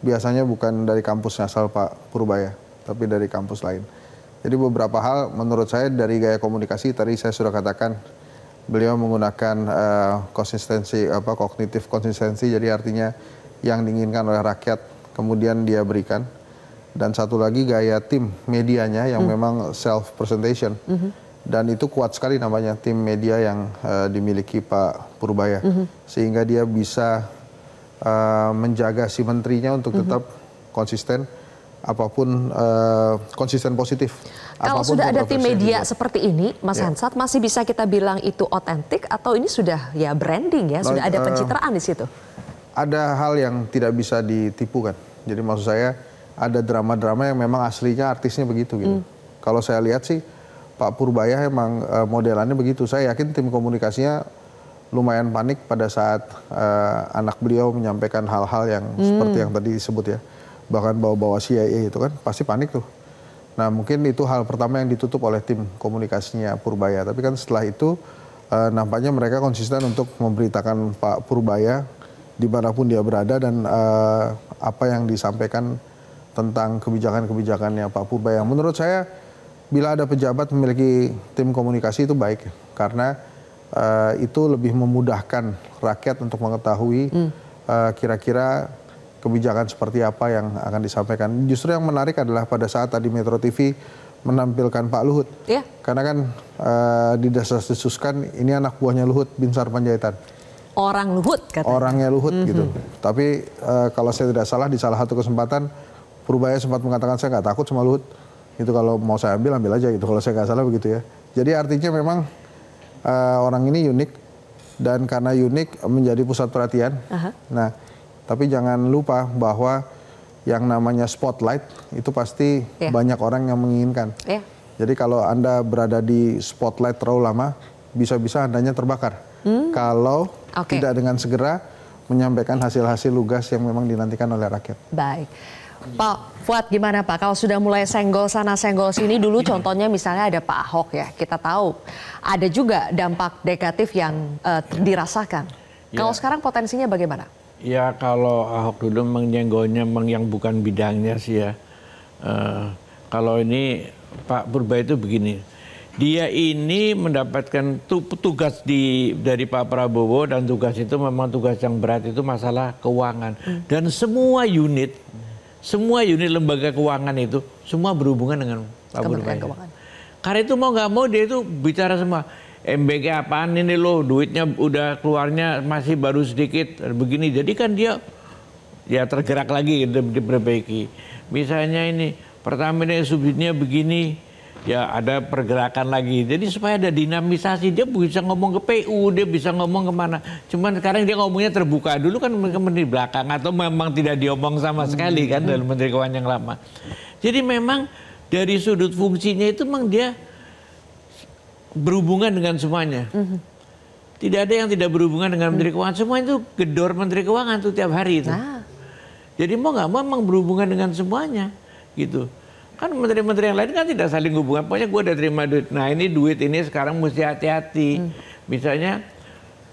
Biasanya bukan dari kampusnya asal Pak Purbaya, tapi dari kampus lain. Jadi beberapa hal menurut saya dari gaya komunikasi tadi saya sudah katakan beliau menggunakan kognitif konsistensi, jadi artinya yang diinginkan oleh rakyat kemudian dia berikan. Dan satu lagi gaya tim medianya yang memang self presentation dan itu kuat sekali namanya tim media yang dimiliki Pak Purbaya sehingga dia bisa menjaga si menterinya untuk tetap konsisten apapun konsisten positif. Kalau sudah ada tim media seperti ini, Mas Hensat, masih bisa kita bilang itu otentik atau ini sudah ya branding ya, sudah ada pencitraan di situ? Ada hal yang tidak bisa ditipu kan. Jadi maksud saya ada drama-drama yang memang aslinya artisnya begitu gitu. Kalau saya lihat sih Pak Purbaya emang modelannya begitu. Saya yakin tim komunikasinya lumayan panik pada saat anak beliau menyampaikan hal-hal yang seperti yang tadi disebut ya. Bahkan bawa-bawa CIA itu kan pasti panik tuh. Nah mungkin itu hal pertama yang ditutup oleh tim komunikasinya Purbaya. Tapi kan setelah itu nampaknya mereka konsisten untuk memberitakan Pak Purbaya dimanapun dia berada dan apa yang disampaikan tentang kebijakan-kebijakannya Pak Purbaya. Menurut saya bila ada pejabat memiliki tim komunikasi itu baik karena itu lebih memudahkan rakyat untuk mengetahui kira-kira kebijakan seperti apa yang akan disampaikan. Justru yang menarik adalah pada saat tadi Metro TV menampilkan Pak Luhut. Karena kan didesas-desuskan ini anak buahnya Luhut, Binsar Panjaitan. Orang Luhut katanya. Orangnya Luhut gitu. Tapi kalau saya tidak salah di salah satu kesempatan Purbaya sempat mengatakan saya nggak takut sama Luhut. Itu kalau mau saya ambil aja gitu. Kalau saya nggak salah begitu ya. Jadi artinya memang orang ini unik dan karena unik menjadi pusat perhatian. Nah, tapi jangan lupa bahwa yang namanya spotlight itu pasti banyak orang yang menginginkan. Jadi kalau Anda berada di spotlight terlalu lama, bisa-bisa Andanya terbakar. Kalau tidak dengan segera menyampaikan hasil-hasil lugas yang memang dinantikan oleh rakyat. Baik. Pak Fuad, gimana Pak? Kalau sudah mulai senggol sana senggol sini, dulu contohnya misalnya ada Pak Ahok ya, kita tahu ada juga dampak negatif yang dirasakan. Kalau sekarang potensinya bagaimana? Ya kalau Ahok dulu menyenggolnya yang bukan bidangnya sih ya. Kalau ini Pak Purbaya itu begini, dia ini mendapatkan tugas dari Pak Prabowo, dan tugas itu memang tugas yang berat, itu masalah keuangan. Dan semua unit lembaga keuangan itu semua berhubungan dengan Pak Purbaya. Karena itu mau nggak mau dia itu bicara semua. MBK apaan ini loh, duitnya udah keluarnya masih baru sedikit begini. Jadi kan dia ya tergerak lagi diperbaiki. Misalnya ini Pertamina subsidinya begini, ya ada pergerakan lagi. Jadi supaya ada dinamisasi, dia bisa ngomong ke PU, dia bisa ngomong kemana. Cuman sekarang dia ngomongnya terbuka, dulu kan menteri belakang atau memang tidak diomong sama sekali kan dalam Menteri Keuangan yang lama. Jadi memang dari sudut fungsinya itu memang dia berhubungan dengan semuanya. Tidak ada yang tidak berhubungan dengan Menteri Keuangan. Semua itu gedor Menteri Keuangan tuh tiap hari itu. Jadi mau nggak mau memang berhubungan dengan semuanya gitu. Kan menteri-menteri yang lain kan tidak saling hubungan. Pokoknya gue udah terima duit. Nah ini duit ini sekarang mesti hati-hati. Misalnya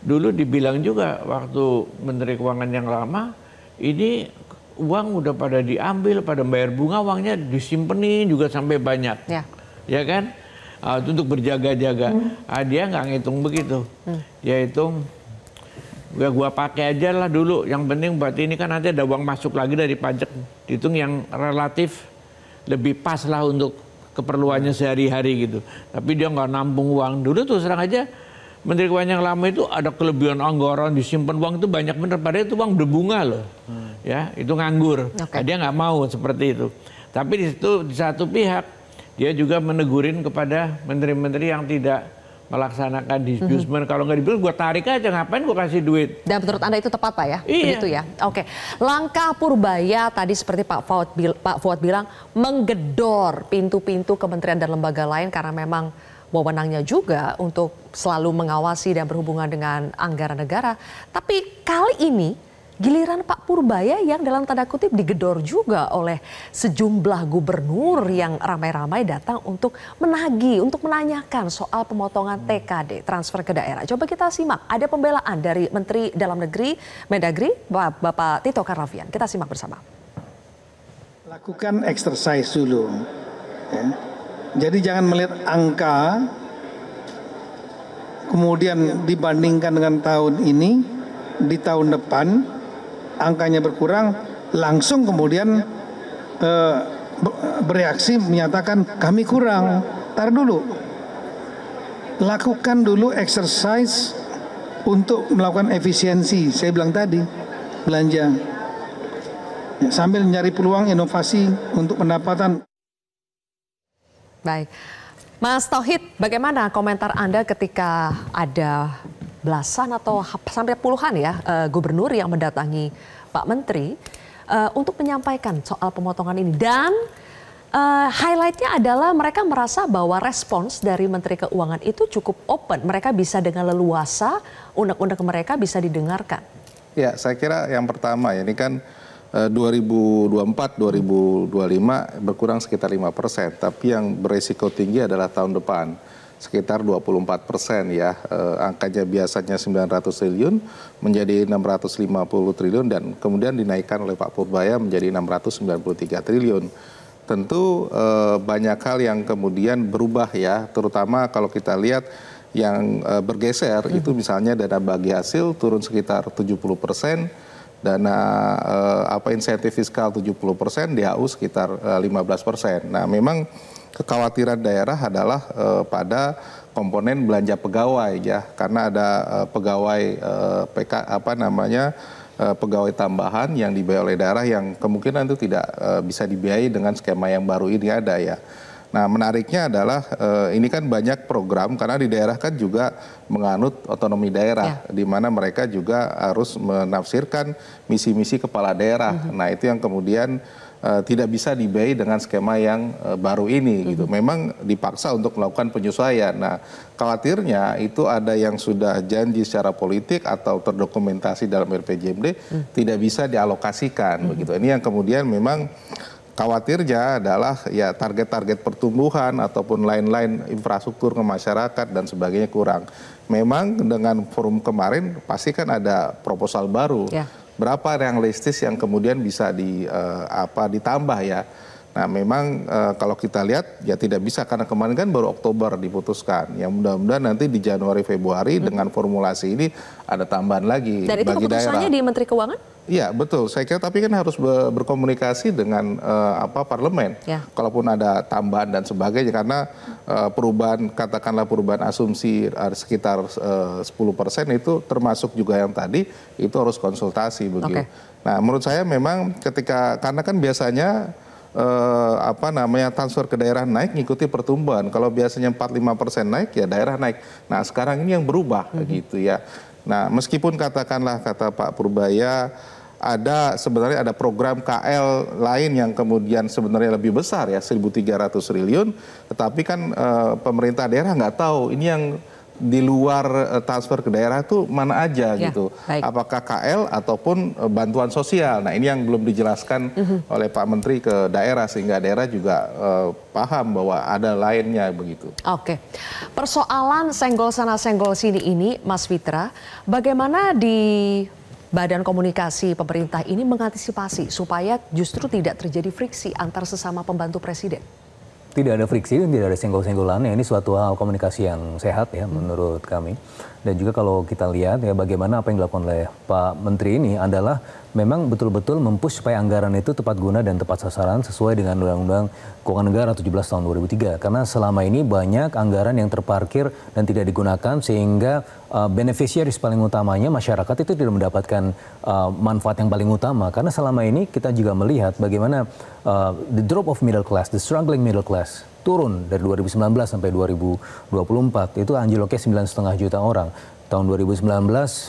dulu dibilang juga waktu Menteri Keuangan yang lama, ini uang udah pada diambil, pada bayar bunga, uangnya disimpenin juga sampai banyak. Ya kan? Untuk berjaga-jaga. Dia nggak ngitung begitu. Dia hitung, ya gua pakai aja lah dulu. Yang penting berarti ini kan nanti ada uang masuk lagi dari pajak. Dihitung yang relatif lebih pas lah untuk keperluannya sehari-hari gitu. Tapi dia nggak nampung uang. Dulu tuh serang aja Menteri Keuangan yang lama itu ada kelebihan anggaran, disimpan uang itu banyak bener. Padahal itu uang berbunga loh. Ya, itu nganggur. Dia nggak mau seperti itu. Tapi di situ di satu pihak dia juga menegurin kepada menteri-menteri yang tidak melaksanakan disbursement. Kalau nggak dibilang, gue tarik aja, ngapain gue kasih duit. Dan menurut Anda itu tepat Pak ya? Iya. Begitu ya? Oke. Langkah Purbaya tadi seperti Pak Fuad bilang, menggedor pintu-pintu kementerian dan lembaga lain karena memang wewenangnya juga untuk selalu mengawasi dan berhubungan dengan anggaran negara. Tapi kali ini giliran Pak Purbaya yang dalam tanda kutip digedor juga oleh sejumlah gubernur yang ramai-ramai datang untuk menagih, untuk menanyakan soal pemotongan TKD, transfer ke daerah. Coba kita simak, ada pembelaan dari Menteri Dalam Negeri, Mendagri, Bapak Tito Karnavian. Kita simak bersama. Lakukan exercise dulu. Ya. Jadi jangan melihat angka, kemudian dibandingkan dengan tahun ini, di tahun depan, angkanya berkurang, langsung kemudian bereaksi menyatakan kami kurang. Tar dulu, lakukan dulu exercise untuk melakukan efisiensi. Saya bilang tadi, belanja ya, sambil mencari peluang inovasi untuk pendapatan. Baik, Mas Tauhid, bagaimana komentar Anda ketika ada belasan atau sampai puluhan ya gubernur yang mendatangi Pak Menteri untuk menyampaikan soal pemotongan ini, dan highlightnya adalah mereka merasa bahwa respons dari Menteri Keuangan itu cukup open, mereka bisa dengan leluasa, unek-unek mereka bisa didengarkan. Ya, saya kira yang pertama ya, ini kan 2024-2025 berkurang sekitar 5%, tapi yang beresiko tinggi adalah tahun depan. Sekitar 24% ya, angkanya biasanya 900 triliun menjadi 650 triliun dan kemudian dinaikkan oleh Pak Purbaya menjadi 693 triliun. Tentu banyak hal yang kemudian berubah ya, terutama kalau kita lihat yang bergeser itu misalnya dana bagi hasil turun sekitar 70%, dana insentif fiskal 70%, DAU sekitar 15%. Nah, memang kekhawatiran daerah adalah pada komponen belanja pegawai ya, karena ada pegawai pegawai tambahan yang dibayar oleh daerah yang kemungkinan itu tidak bisa dibiayai dengan skema yang baru ini ada ya. Nah, menariknya adalah ini kan banyak program karena di daerah kan juga menganut otonomi daerah, di mana mereka juga harus menafsirkan misi-misi kepala daerah. Nah, itu yang kemudian tidak bisa dibiayai dengan skema yang baru ini gitu. Memang dipaksa untuk melakukan penyesuaian. Nah, khawatirnya itu ada yang sudah janji secara politik atau terdokumentasi dalam RPJMD tidak bisa dialokasikan begitu. Ini yang kemudian memang khawatirnya adalah ya target-target pertumbuhan ataupun lain-lain infrastruktur ke masyarakat dan sebagainya kurang. Memang dengan forum kemarin pasti kan ada proposal baru. Berapa realistis yang kemudian bisa ditambah ya. Nah memang kalau kita lihat ya tidak bisa karena kemarin kan baru Oktober diputuskan. Ya mudah-mudahan nanti di Januari Februari dengan formulasi ini ada tambahan lagi dan itu bagi keputusannya daerah. Di Menteri Keuangan? Iya betul, saya kira tapi kan harus berkomunikasi dengan parlemen. Kalaupun ada tambahan dan sebagainya karena perubahan katakanlah perubahan asumsi sekitar 10% itu termasuk juga yang tadi itu harus konsultasi begitu. Nah menurut saya memang karena kan biasanya transfer ke daerah naik ngikuti pertumbuhan. Kalau biasanya 4-5% naik ya daerah naik. Nah sekarang ini yang berubah gitu ya. Nah meskipun katakanlah kata Pak Purbaya sebenarnya ada program KL lain yang kemudian sebenarnya lebih besar ya 1.300 triliun, tetapi kan pemerintah daerah nggak tahu ini yang di luar transfer ke daerah itu mana aja gitu. Apakah KL ataupun bantuan sosial. Nah ini yang belum dijelaskan oleh Pak Menteri ke daerah sehingga daerah juga paham bahwa ada lainnya begitu. Oke. Persoalan senggol sana senggol sini ini Mas Fitra, bagaimana di Badan Komunikasi Pemerintah ini mengantisipasi supaya justru tidak terjadi friksi antar sesama pembantu presiden? Tidak ada friksi, tidak ada senggol-senggolannya. Ini suatu hal komunikasi yang sehat ya menurut kami. Dan juga kalau kita lihat ya bagaimana apa yang dilakukan oleh Pak Menteri ini adalah memang betul-betul mempush supaya anggaran itu tepat guna dan tepat sasaran sesuai dengan Undang-Undang Keuangan Negara 17 tahun 2003. Karena selama ini banyak anggaran yang terparkir dan tidak digunakan sehingga beneficiaries paling utamanya masyarakat itu tidak mendapatkan manfaat yang paling utama. Karena selama ini kita juga melihat bagaimana the drop of middle class, the struggling middle class turun dari 2019 sampai 2024 itu anjloknya 9,5 juta orang. Tahun 2019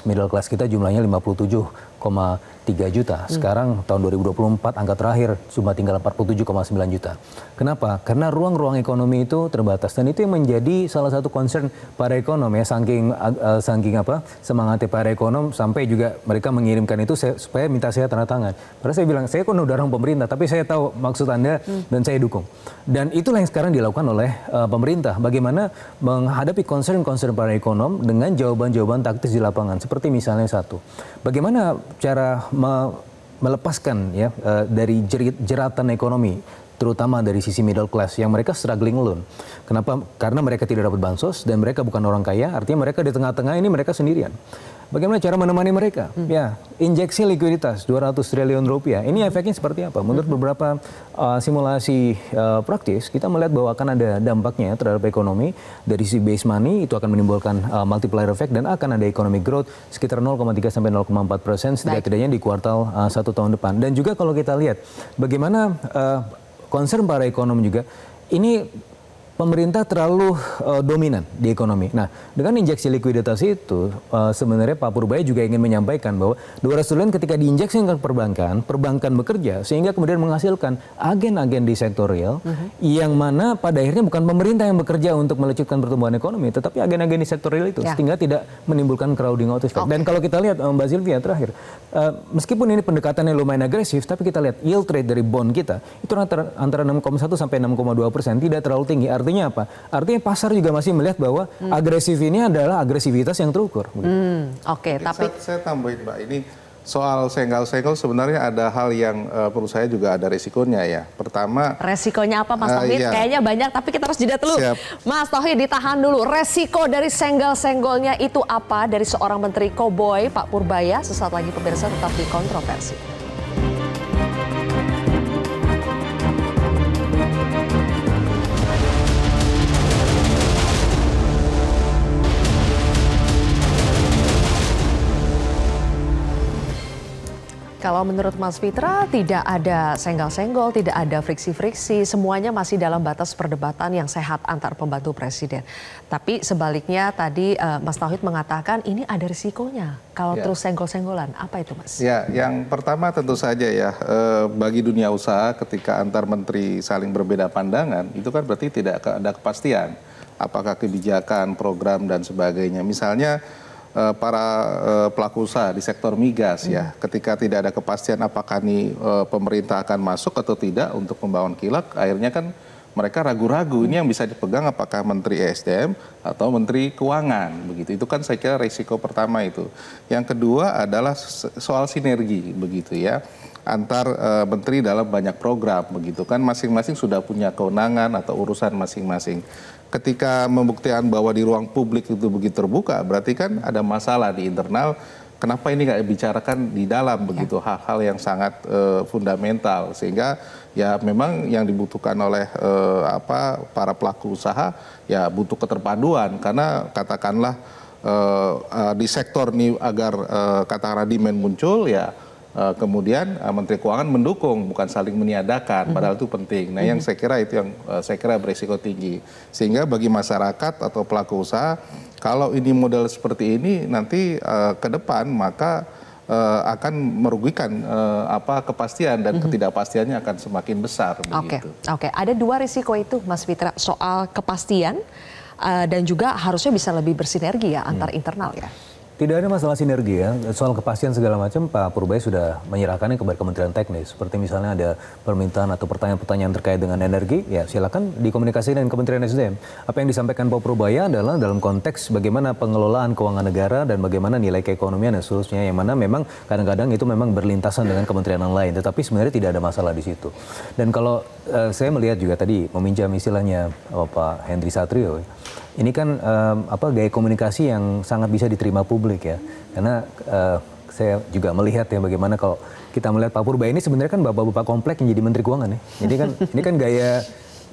middle class kita jumlahnya 57,3 juta. Sekarang tahun 2024 angka terakhir cuma tinggal 47,9 juta. Kenapa? Karena ruang-ruang ekonomi itu terbatas dan itu yang menjadi salah satu concern para ekonom ya, saking semangatnya para ekonom sampai juga mereka mengirimkan itu supaya minta saya tanda tangan. Padahal saya bilang saya kan udah orang pemerintah tapi saya tahu maksud Anda dan saya dukung. Dan itulah yang sekarang dilakukan oleh pemerintah. Bagaimana menghadapi concern-concern para ekonom dengan jawaban-jawaban taktis di lapangan. Seperti misalnya satu, bagaimana cara melepaskan ya dari jeratan ekonomi, terutama dari sisi middle class yang mereka struggling alone. Kenapa? Karena mereka tidak dapat bansos dan mereka bukan orang kaya, artinya mereka di tengah-tengah ini mereka sendirian. Bagaimana cara menemani mereka? Ya, injeksi likuiditas 200 triliun rupiah. Ini efeknya seperti apa? Menurut beberapa simulasi praktis, kita melihat bahwa akan ada dampaknya terhadap ekonomi dari sisi base money itu akan menimbulkan multiplier effect dan akan ada economic growth sekitar 0,3 sampai 0,4% setidak-tidaknya di kuartal 1 tahun depan. Dan juga kalau kita lihat bagaimana concern para ekonom juga ini pemerintah terlalu dominan di ekonomi. Nah, dengan injeksi likuiditas itu, sebenarnya Pak Purbaya juga ingin menyampaikan bahwa 200 triliun ketika diinjeksi ke perbankan bekerja sehingga kemudian menghasilkan agen-agen di sektor real yang mana pada akhirnya bukan pemerintah yang bekerja untuk melanjutkan pertumbuhan ekonomi, tetapi agen-agen di sektor real itu sehingga tidak menimbulkan crowding out effect. Dan kalau kita lihat Mbak Sylvia terakhir, meskipun ini pendekatannya lumayan agresif, tapi kita lihat yield rate dari bond kita itu antara 6,1 sampai 6,2%, tidak terlalu tinggi. Artinya apa? Artinya pasar juga masih melihat bahwa agresif ini adalah agresivitas yang terukur. Tapi saya tambahin Mbak, ini soal senggol-senggol sebenarnya ada hal yang perlu saya juga ada resikonya ya. Pertama, resikonya apa Mas Tauhid? Kayaknya banyak tapi kita harus jeda dulu. Mas Tauhid ditahan dulu. Resiko dari senggol-senggolnya itu apa dari seorang Menteri Koboi Pak Purbaya? Sesaat lagi pemirsa tetap di Kontroversi. kalau menurut Mas Fitra tidak ada senggol-senggol, tidak ada friksi-friksi, semuanya masih dalam batas perdebatan yang sehat antar pembantu presiden. Tapi sebaliknya tadi Mas Tauhid mengatakan ini ada risikonya kalau terus senggol-senggolan. Apa itu, Mas? Ya, yang pertama tentu saja ya, bagi dunia usaha ketika antar menteri saling berbeda pandangan, itu kan berarti tidak ada kepastian. Apakah kebijakan, program, dan sebagainya. Misalnya, para pelaku usaha di sektor migas ya, ketika tidak ada kepastian apakah nih pemerintah akan masuk atau tidak untuk membangun kilang, akhirnya kan mereka ragu-ragu ini yang bisa dipegang apakah Menteri ESDM atau Menteri Keuangan begitu. Itu kan saya kira risiko pertama itu. Yang kedua adalah soal sinergi begitu ya, antar menteri dalam banyak program begitu kan, masing-masing sudah punya kewenangan atau urusan masing-masing. Ketika membuktikan bahwa di ruang publik itu begitu terbuka, berarti kan ada masalah di internal. Kenapa ini nggak dibicarakan di dalam begitu, hal-hal yang sangat fundamental, sehingga ya memang yang dibutuhkan oleh para pelaku usaha ya butuh keterpaduan, karena katakanlah di sektor ini agar katakanlah demand muncul ya. Kemudian Menteri Keuangan mendukung, bukan saling meniadakan, padahal itu penting. Nah, yang saya kira itu yang saya kira berisiko tinggi. Sehingga bagi masyarakat atau pelaku usaha, kalau ini model seperti ini nanti ke depan maka akan merugikan kepastian dan ketidakpastiannya akan semakin besar. Oke. Ada dua risiko itu, Mas Fitra, soal kepastian dan juga harusnya bisa lebih bersinergi ya antar internal ya. Tidak ada masalah sinergi ya, soal kepastian segala macam Pak Purbaya sudah menyerahkannya kepada Kementerian Teknis. Seperti misalnya ada permintaan atau pertanyaan-pertanyaan terkait dengan energi, ya silakan dikomunikasikan dengan Kementerian SDM. Apa yang disampaikan Pak Purbaya adalah dalam konteks bagaimana pengelolaan keuangan negara dan bagaimana nilai keekonomian dan seterusnya, yang mana memang kadang-kadang itu memang berlintasan dengan kementerian yang lain, tetapi sebenarnya tidak ada masalah di situ. Dan kalau saya melihat juga tadi meminjam istilahnya Pak Henry Satrio, ini kan gaya komunikasi yang sangat bisa diterima publik ya, karena saya juga melihat ya bagaimana kalau kita melihat Pak Purbaya ini sebenarnya kan bapak-bapak komplek yang jadi Menteri Keuangan ya. Jadi kan ini kan gaya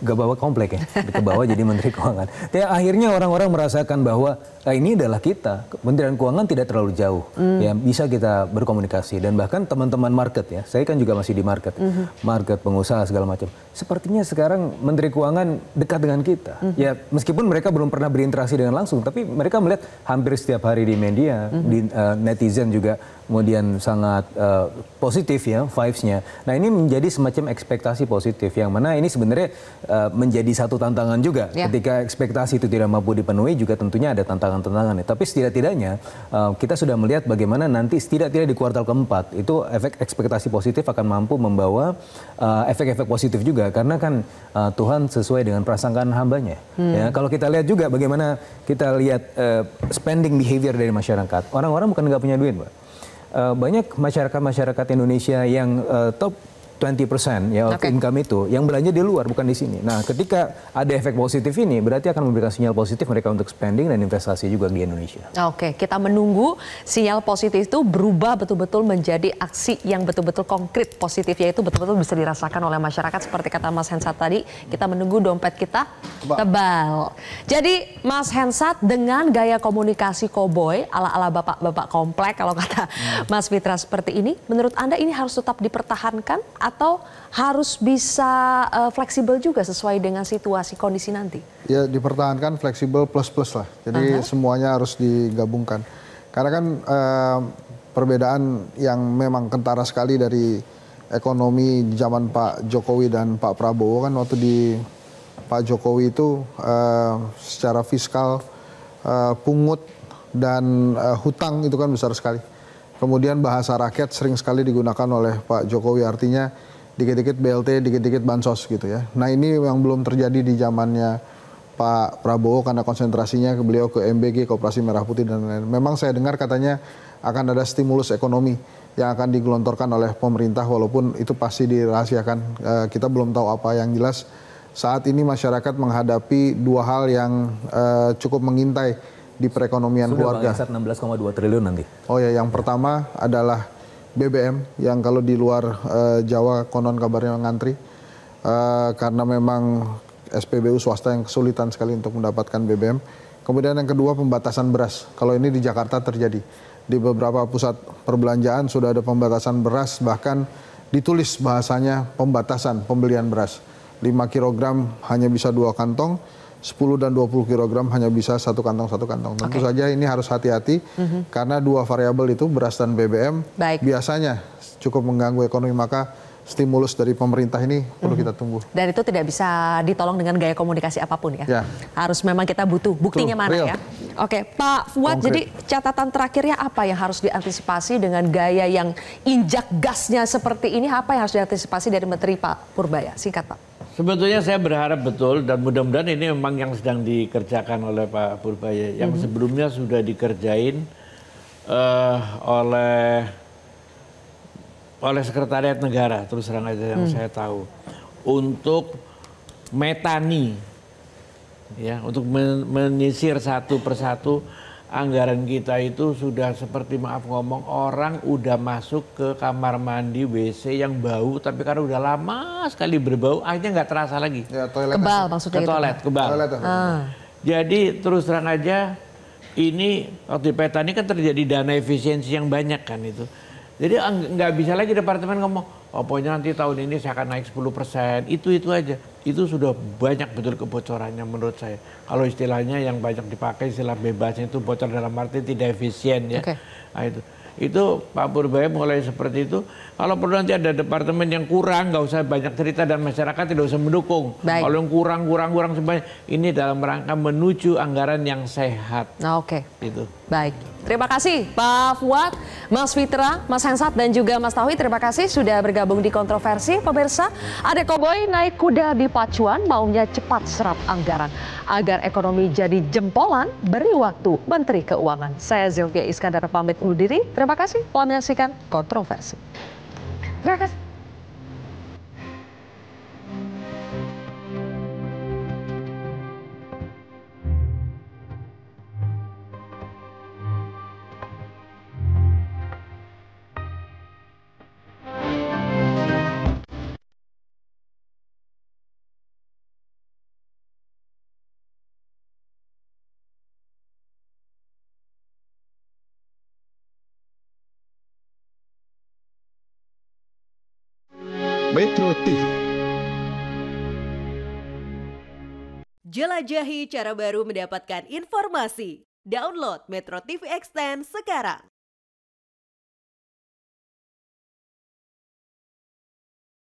bapak komplek ya, ke bawah jadi Menteri Keuangan. Tapi akhirnya orang-orang merasakan bahwa ini adalah kita, Kementerian Keuangan tidak terlalu jauh, ya bisa kita berkomunikasi, dan bahkan teman-teman market ya, saya kan juga masih di market, market pengusaha segala macam. Sepertinya sekarang Menteri Keuangan dekat dengan kita, ya meskipun mereka belum pernah berinteraksi dengan langsung, tapi mereka melihat hampir setiap hari di media, di netizen juga kemudian sangat positif ya vibes-nya. Nah ini menjadi semacam ekspektasi positif, yang mana ini sebenarnya menjadi satu tantangan juga. Ketika ekspektasi itu tidak mampu dipenuhi, juga tentunya ada tantangan-tantangan. Tapi setidak-tidaknya kita sudah melihat bagaimana nanti setidak-tidaknya di kuartal keempat itu efek ekspektasi positif akan mampu membawa efek-efek positif juga, karena kan Tuhan sesuai dengan prasangkaan hambanya. Ya, kalau kita lihat juga bagaimana kita lihat spending behavior dari masyarakat, orang-orang bukan nggak punya duit, Pak. Banyak masyarakat Indonesia yang top 20% ya income itu yang belanja di luar, bukan di sini. Nah, ketika ada efek positif ini berarti akan memberikan sinyal positif mereka untuk spending dan investasi juga di Indonesia. Oke, kita menunggu sinyal positif itu berubah betul-betul menjadi aksi yang betul-betul konkret positif, yaitu betul-betul bisa dirasakan oleh masyarakat seperti kata Mas Hensat tadi. Kita menunggu dompet kita tebal. Jadi Mas Hensat dengan gaya komunikasi koboi ala-ala bapak-bapak komplek kalau kata Mas Fitra seperti ini, menurut Anda ini harus tetap dipertahankan atau harus bisa fleksibel juga sesuai dengan situasi kondisi nanti? Ya dipertahankan, fleksibel plus-plus lah. Jadi semuanya harus digabungkan. Karena kan perbedaan yang memang kentara sekali dari ekonomi di zaman Pak Jokowi dan Pak Prabowo kan, waktu di Pak Jokowi itu secara fiskal, pungut dan hutang itu kan besar sekali. Kemudian bahasa rakyat sering sekali digunakan oleh Pak Jokowi, artinya dikit-dikit BLT, dikit-dikit bansos gitu ya. Nah ini yang belum terjadi di zamannya Pak Prabowo karena konsentrasinya beliau ke MBG, Koperasi Merah Putih dan lain-lain. Memang saya dengar katanya akan ada stimulus ekonomi yang akan digelontorkan oleh pemerintah, walaupun itu pasti dirahasiakan. Kita belum tahu apa. Yang jelas saat ini masyarakat menghadapi dua hal yang cukup mengintai di perekonomian keluarga. Sudah 16,2 triliun nanti. Oh ya, yang pertama adalah BBM yang kalau di luar Jawa konon kabarnya ngantri karena memang SPBU swasta yang kesulitan sekali untuk mendapatkan BBM. Kemudian yang kedua pembatasan beras. Kalau ini di Jakarta terjadi. di beberapa pusat perbelanjaan sudah ada pembatasan beras, bahkan ditulis bahasanya pembatasan pembelian beras. 5 kg hanya bisa 2 kantong, 10 dan 20 kg hanya bisa 1 kantong. Tentu saja ini harus hati-hati karena 2 variabel itu, beras dan BBM, biasanya cukup mengganggu ekonomi, maka stimulus dari pemerintah ini perlu kita tunggu. Dan itu tidak bisa ditolong dengan gaya komunikasi apapun ya. Harus memang kita butuh buktinya mana ya. Oke, Pak Fuad, jadi catatan terakhirnya apa yang harus diantisipasi dengan gaya yang injak gasnya seperti ini? Apa yang harus diantisipasi dari Menteri Pak Purbaya? Singkat Pak. Sebetulnya saya berharap betul dan mudah-mudahan ini memang yang sedang dikerjakan oleh Pak Purbaya. Yang sebelumnya sudah dikerjain oleh Sekretariat Negara, terus terang aja yang saya tahu, untuk metani, ya, untuk menyisir satu persatu anggaran kita itu sudah seperti, maaf ngomong, orang udah masuk ke kamar mandi WC yang bau, tapi karena udah lama sekali berbau, akhirnya nggak terasa lagi. Ya, toilet kebal maksudnya ke toilet, kebal. Jadi terus terang aja, ini waktu di peta ini kan terjadi dana efisiensi yang banyak kan itu. Jadi nggak bisa lagi departemen ngomong, oh pokoknya nanti tahun ini saya akan naik 10%, itu aja. Itu sudah banyak betul kebocorannya menurut saya. Kalau istilahnya yang banyak dipakai istilah bebasnya itu bocor dalam arti tidak efisien ya. Nah, itu Pak Purbaya mulai seperti itu. Kalau perlu nanti ada departemen yang kurang, nggak usah banyak cerita dan masyarakat tidak usah mendukung. Kalau yang kurang sebanyak ini dalam rangka menuju anggaran yang sehat. Itu. Baik. Terima kasih Pak Fuad, Mas Fitra, Mas Hensat dan juga Mas Tauhid. Terima kasih sudah bergabung di Kontroversi. Pemirsa, ada koboi naik kuda di pacuan, maunya cepat serap anggaran. Agar ekonomi jadi jempolan, beri waktu Menteri Keuangan. Saya Zilvia Iskandar pamit undur diri. Terima kasih telah menyaksikan Kontroversi. Terima kasih. Metro TV. Jelajahi cara baru mendapatkan informasi. Download Metro TV Extend sekarang.